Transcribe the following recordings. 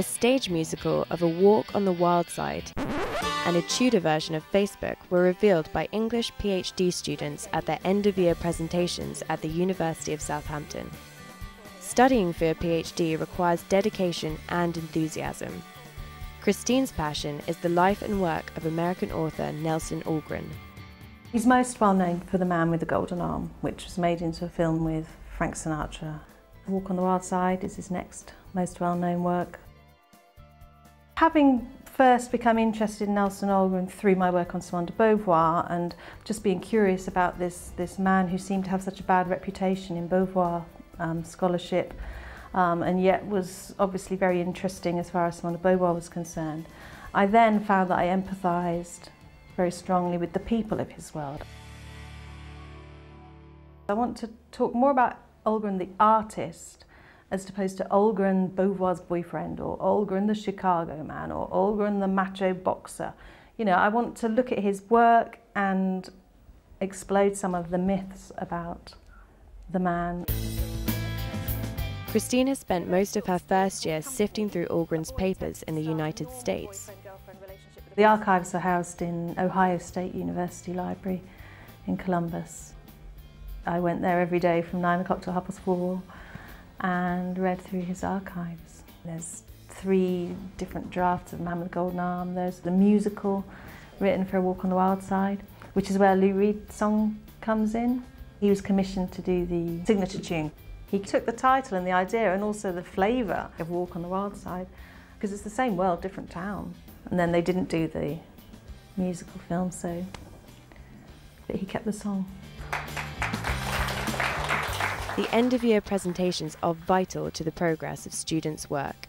A stage musical of A Walk on the Wild Side and a Tudor version of Facebook were revealed by English PhD students at their end-of-year presentations at the University of Southampton. Studying for a PhD requires dedication and enthusiasm. Christine's passion is the life and work of American author Nelson Algren. He's most well known for The Man with the Golden Arm, which was made into a film with Frank Sinatra. A Walk on the Wild Side is his next most well-known work. Having first become interested in Nelson Algren through my work on Simone de Beauvoir and just being curious about this man who seemed to have such a bad reputation in Beauvoir scholarship and yet was obviously very interesting as far as Simone de Beauvoir was concerned, I then found that I empathised very strongly with the people of his world. I want to talk more about Algren the artist as opposed to Algren, Beauvoir's boyfriend, or Algren the Chicago man, or Algren the macho boxer. You know, I want to look at his work and explode some of the myths about the man. Christine has spent most of her first year sifting through Algren's papers in the United States. The archives are housed in Ohio State University Library in Columbus. I went there every day from 9 o'clock till 4:30 and read through his archives. There's 3 different drafts of Man with the Golden Arm. There's the musical written for A Walk on the Wild Side, which is where Lou Reed's song comes in. He was commissioned to do the signature tune. He took the title and the idea and also the flavour of Walk on the Wild Side, because it's the same world, different town. And then they didn't do the musical film, so but he kept the song. The end-of-year presentations are vital to the progress of students' work.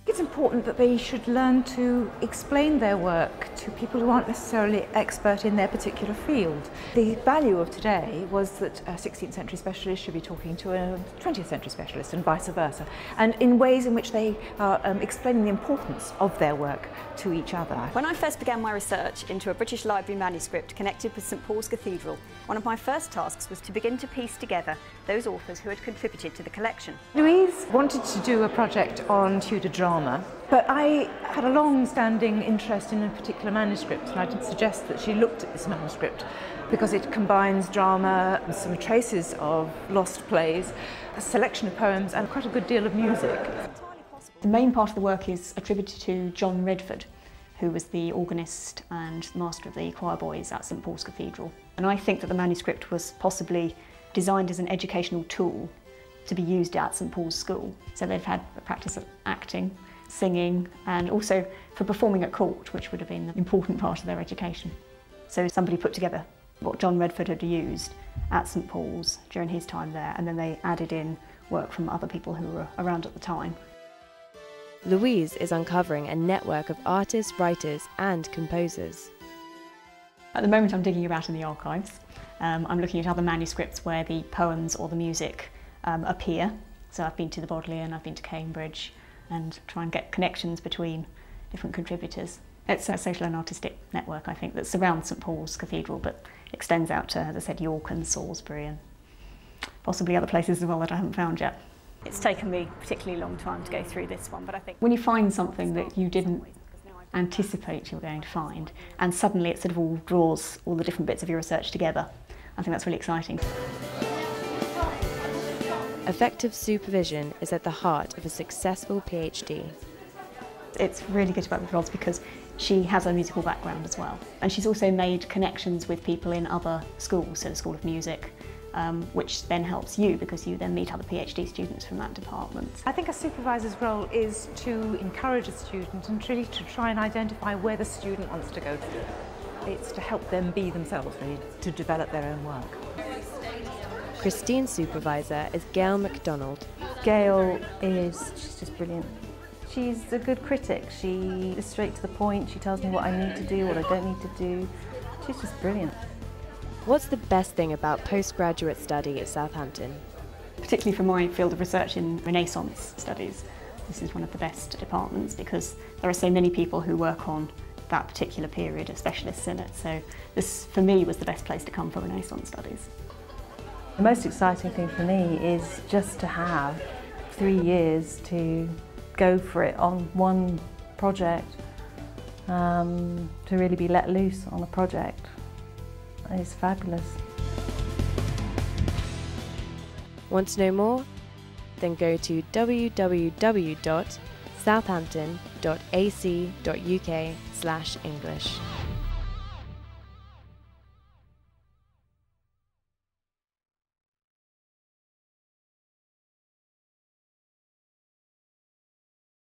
It's important that they should learn to explain their work to people who aren't necessarily expert in their particular field. The value of today was that a 16th century specialist should be talking to a 20th century specialist and vice versa, and in ways in which they are explaining the importance of their work to each other. When I first began my research into a British Library manuscript connected with St Paul's Cathedral, one of my first tasks was to begin to piece together those authors who had contributed to the collection. Louise wanted to do a project on Tudor drama, but I had a long-standing interest in a particular manuscript, and I did suggest that she looked at this manuscript because it combines drama, some traces of lost plays, a selection of poems and quite a good deal of music. The main part of the work is attributed to John Redford, who was the organist and master of the choir boys at St Paul's Cathedral. And I think that the manuscript was possibly designed as an educational tool to be used at St Paul's School. So they've had a practice of acting, singing, and also for performing at court, which would have been an important part of their education. So somebody put together what John Redford had used at St Paul's during his time there, and then they added in work from other people who were around at the time. Louise is uncovering a network of artists, writers, and composers. At the moment I'm digging about in the archives. I'm looking at other manuscripts where the poems or the music appear. So I've been to the Bodleian, I've been to Cambridge, and try and get connections between different contributors. It's a social and artistic network, I think, that surrounds St Paul's Cathedral, but extends out to, as I said, York and Salisbury and possibly other places as well that I haven't found yet. It's taken me a particularly long time to go through this one, but I think when you find something that you didn't anticipate you were going to find, and suddenly it sort of all draws all the different bits of your research together, I think that's really exciting. Effective supervision is at the heart of a successful PhD. It's really good about Ros because she has a musical background as well, and she's also made connections with people in other schools, so the School of Music, which then helps you because you then meet other PhD students from that department. I think a supervisor's role is to encourage a student and really to try and identify where the student wants to go to. It's to help them be themselves, really, to develop their own work. Christine's supervisor is Gail MacDonald. Gail she's just brilliant. She's a good critic. She is straight to the point. She tells me what I need to do, what I don't need to do. She's just brilliant. What's the best thing about postgraduate study at Southampton? Particularly for my field of research in Renaissance studies, this is one of the best departments because there are so many people who work on that particular period, of specialists in it. So this, for me, was the best place to come for Renaissance studies. The most exciting thing for me is just to have 3 years to go for it on one project, to really be let loose on a project is fabulous. Want to know more? Then go to www.southampton.ac.uk/English.